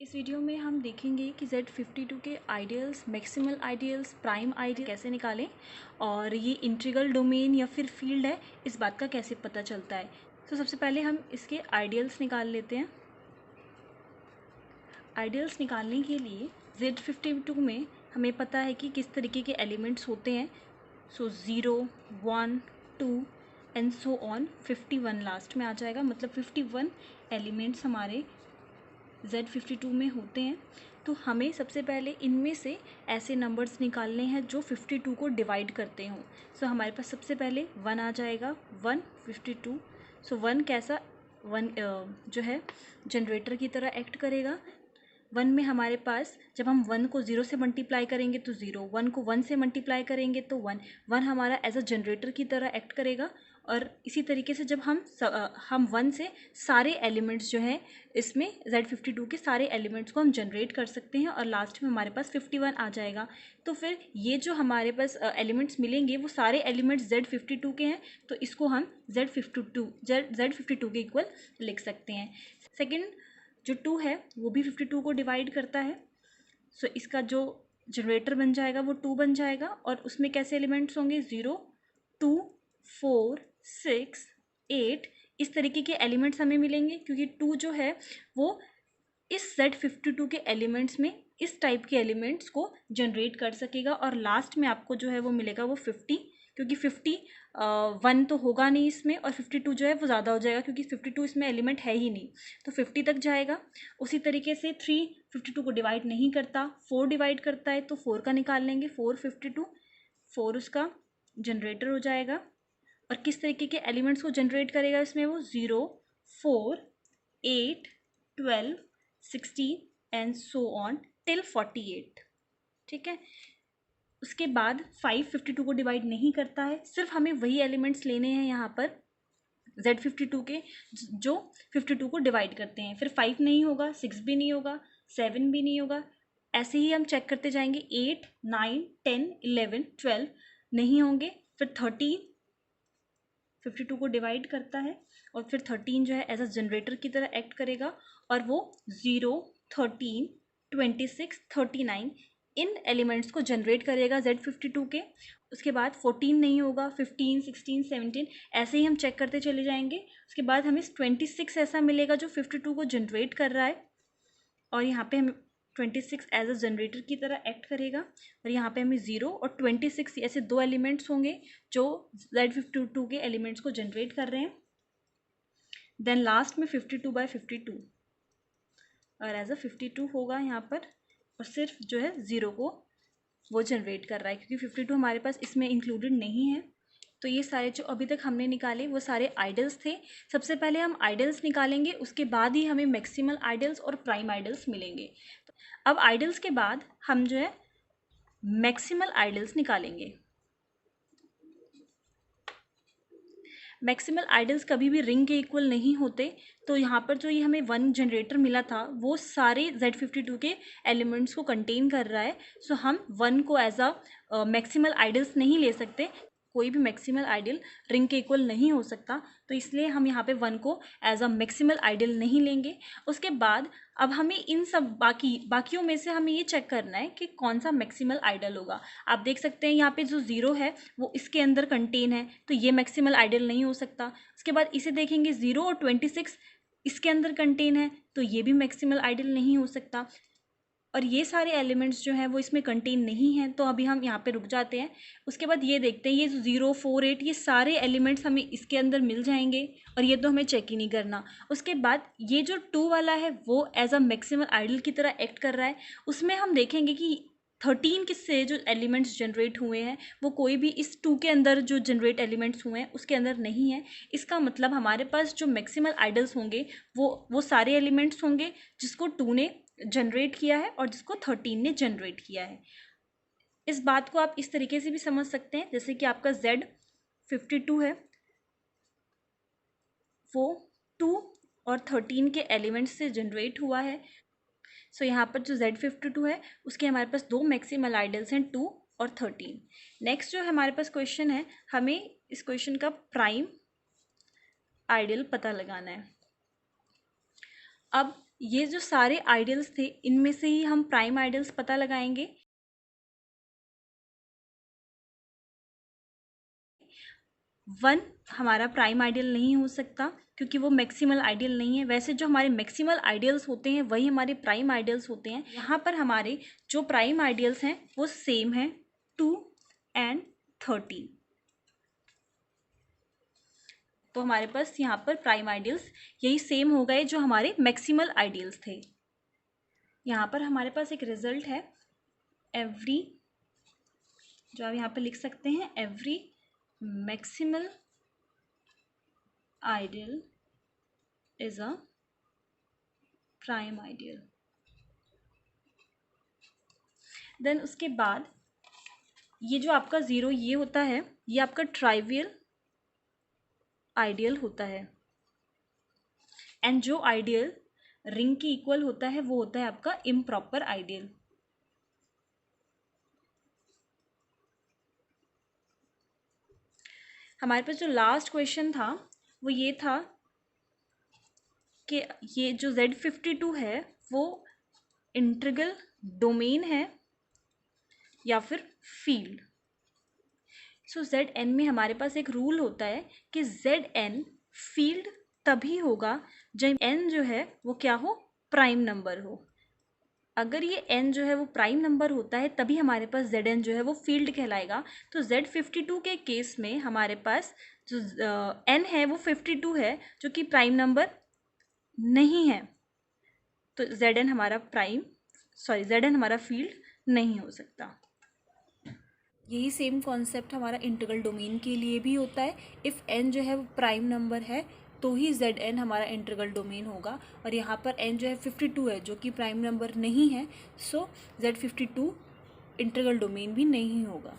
इस वीडियो में हम देखेंगे कि Z52 के ideals, maximal ideals, prime ideal कैसे निकालें और ये इंटीग्रल डोमेन या फिर फील्ड है, इस बात का कैसे पता चलता है। तो सबसे पहले हम इसके आइडियल्स निकाल लेते हैं। आइडियल्स निकालने के लिए Z52 में हमें पता है कि किस तरीके के एलिमेंट्स होते हैं। 0, 1, 2 एंड सो ऑन 51 लास्ट में आ जाएगा, मतलब 51 एलिमेंट्स हमारे Z52 में होते हैं। तो हमें सबसे पहले इनमें से ऐसे नंबर्स निकालने हैं जो 52 को डिवाइड करते हों। सो हमारे पास सबसे पहले 1 आ जाएगा, 1 52। सो 1 कैसा 1 जो है जनरेटर की तरह एक्ट करेगा। 1 में हमारे पास जब हम 1 को 0 से मल्टीप्लाई करेंगे तो 0, 1 को 1 से मल्टीप्लाई करेंगे तो 1, 1 हमारा एज अ जनरेटर की तरह एक्ट करेगा। और इसी तरीके से जब हम 1 से सारे एलिमेंट्स जो हैं इसमें Z52 के सारे एलिमेंट्स को हम जनरेट कर सकते हैं और लास्ट में हमारे पास 51 आ जाएगा। तो फिर ये जो हमारे पास एलिमेंट्स मिलेंगे वो सारे एलिमेंट्स Z52 के हैं, तो इसको हम Z52 के इक्वल लिख सकते हैं। सेकेंड जो 2 है वो भी 52 को डिवाइड करता है। सो इसका जो जनरेटर बन जाएगा वो 2 बन जाएगा और उसमें कैसे एलिमेंट्स होंगे 0, 2, 4, 6, 8 इस तरीके के एलिमेंट्स हमें मिलेंगे, क्योंकि 2 जो है वो इस Z52 के एलिमेंट्स में इस टाइप के एलिमेंट्स को जनरेट कर सकेगा। और लास्ट में आपको जो है वो मिलेगा वो 50, क्योंकि 1 तो होगा नहीं इसमें और 52 जो है वो ज़्यादा हो जाएगा क्योंकि 52 इसमें एलिमेंट है ही नहीं, तो 50 तक जाएगा। उसी तरीके से 3 52 को डिवाइड नहीं करता, 4 डिवाइड करता है, तो 4 का निकाल लेंगे, 4 52, 4 उसका जनरेटर हो जाएगा। और किस तरीके के एलिमेंट्स को जनरेट करेगा इसमें वो 0, 4, 8, 12, 16 एंड सो ऑन टिल 48। ठीक है। उसके बाद 5 52 को डिवाइड नहीं करता है, सिर्फ हमें वही एलिमेंट्स लेने हैं यहाँ पर Z52 के जो 52 को डिवाइड करते हैं। फिर 5 नहीं होगा, 6 भी नहीं होगा, 7 भी नहीं होगा, ऐसे ही हम चेक करते जाएंगे। 8, 9, 10, 11, 12 नहीं होंगे। फिर 13 52 को डिवाइड करता है और फिर 13 जो है एज अ जनरेटर की तरह एक्ट करेगा और वो 0, 13, 26, 39 इन एलिमेंट्स को जनरेट करेगा Z52 के। उसके बाद 14 नहीं होगा, 15, 16, 17 ऐसे ही हम चेक करते चले जाएंगे। उसके बाद हमें 26 ऐसा मिलेगा जो 52 को जनरेट कर रहा है और यहाँ पे हम 26 एज अ जनरेटर की तरह एक्ट करेगा और यहाँ पे हमें 0 और 26 ऐसे 2 एलिमेंट्स होंगे जो Z52 के एलिमेंट्स को जनरेट कर रहे हैं। देन लास्ट में 52/52 और एज अ 52 होगा यहाँ पर और सिर्फ जो है 0 को वो जनरेट कर रहा है क्योंकि 52 हमारे पास इसमें इंक्लूडेड नहीं है। तो ये सारे जो अभी तक हमने निकाले वो सारे आइडल्स थे। सबसे पहले हम आइडल्स निकालेंगे, उसके बाद ही हमें मैक्सिमल आइडल्स और प्राइम आइडल्स मिलेंगे। अब आइडल्स के बाद हम जो है मैक्सिमल आइडल्स निकालेंगे। मैक्सिमल आइडल्स कभी भी रिंग के इक्वल नहीं होते, तो यहाँ पर जो ये हमें 1 जनरेटर मिला था वो सारे Z52 के एलिमेंट्स को कंटेन कर रहा है। सो हम 1 को एज अ मैक्सिमल आइडल्स नहीं ले सकते, कोई भी मैक्सिमल आइडल रिंग के इक्वल नहीं हो सकता, तो इसलिए हम यहाँ पे 1 को एज अ मैक्सिमल आइडल नहीं लेंगे। उसके बाद अब हमें इन सब बाकियों में से हमें ये चेक करना है कि कौन सा मैक्सिमल आइडल होगा। आप देख सकते हैं यहाँ पे जो 0 है वो इसके अंदर कंटेन है, तो ये मैक्सिमल आइडल नहीं हो सकता। उसके बाद इसे देखेंगे 0 और 26 इसके अंदर कंटेन है, तो ये भी मैक्सिमल आइडल नहीं हो सकता। और ये सारे एलिमेंट्स जो हैं वो इसमें कंटेन नहीं हैं, तो अभी हम यहाँ पे रुक जाते हैं। उसके बाद ये देखते हैं, ये 0, 4, 8 ये सारे एलिमेंट्स हमें इसके अंदर मिल जाएंगे और ये तो हमें चेक ही नहीं करना। उसके बाद ये जो 2 वाला है वो एज अ मैक्सिमल आइडल की तरह एक्ट कर रहा है। उसमें हम देखेंगे कि 13 किससे जो एलिमेंट्स जनरेट हुए हैं वो कोई भी इस 2 के अंदर जो जनरेट एलिमेंट्स हुए हैं उसके अंदर नहीं है। इसका मतलब हमारे पास जो मैक्सिमल आइडल्स होंगे वो सारे एलिमेंट्स होंगे जिसको 2 ने जनरेट किया है और जिसको 13 ने जनरेट किया है। इस बात को आप इस तरीके से भी समझ सकते हैं, जैसे कि आपका Z52 है वो 2 और 13 के एलिमेंट्स से जनरेट हुआ है। सो यहाँ पर जो Z52 है उसके हमारे पास 2 मैक्सिमल आइडल्स हैं, 2 और 13। नेक्स्ट जो हमारे पास क्वेश्चन है, हमें इस क्वेश्चन का प्राइम आइडल पता लगाना है। अब ये जो सारे आइडियल्स थे इनमें से ही हम प्राइम आइडियल्स पता लगाएंगे। वन हमारा प्राइम आइडियल नहीं हो सकता क्योंकि वो मैक्सिमल आइडियल नहीं है। वैसे जो हमारे मैक्सिमल आइडियल्स होते हैं वही हमारे प्राइम आइडियल्स होते हैं। यहाँ पर हमारे जो प्राइम आइडियल्स हैं वो सेम है 2 and 13। तो हमारे पास यहाँ पर प्राइम आइडियल्स यही सेम हो गए जो हमारे मैक्सिमल आइडियल्स थे। यहाँ पर हमारे पास एक रिजल्ट है एवरी, जो आप यहाँ पर लिख सकते हैं every maximal ideal is a prime ideal. Then उसके बाद ये जो आपका ज़ीरो ये होता है ये आपका ट्राइवियल आइडियल होता है। एंड जो आइडियल रिंग के इक्वल होता है वो होता है आपका इम्प्रॉपर आइडियल। हमारे पास जो लास्ट क्वेश्चन था वो ये था कि ये जो Z52 है वो इंटीग्रल डोमेन है या फिर फील्ड। सो ZN में हमारे पास एक रूल होता है कि ZN फील्ड तभी होगा जब n जो है वो क्या हो, प्राइम नंबर हो। अगर ये n जो है वो प्राइम नंबर होता है तभी हमारे पास ZN जो है वो फील्ड कहलाएगा। तो Z52 के केस में हमारे पास जो n है वो 52 है जो कि प्राइम नंबर नहीं है, तो ZN हमारा ZN हमारा फील्ड नहीं हो सकता। यही सेम कॉन्सेप्ट हमारा इंटीग्रल डोमेन के लिए भी होता है। इफ़ n जो है वो प्राइम नंबर है तो ही ZN हमारा इंटीग्रल डोमेन होगा। और यहाँ पर n जो है 52 है जो कि प्राइम नंबर नहीं है, सो Z52 इंटीग्रल डोमेन भी नहीं होगा।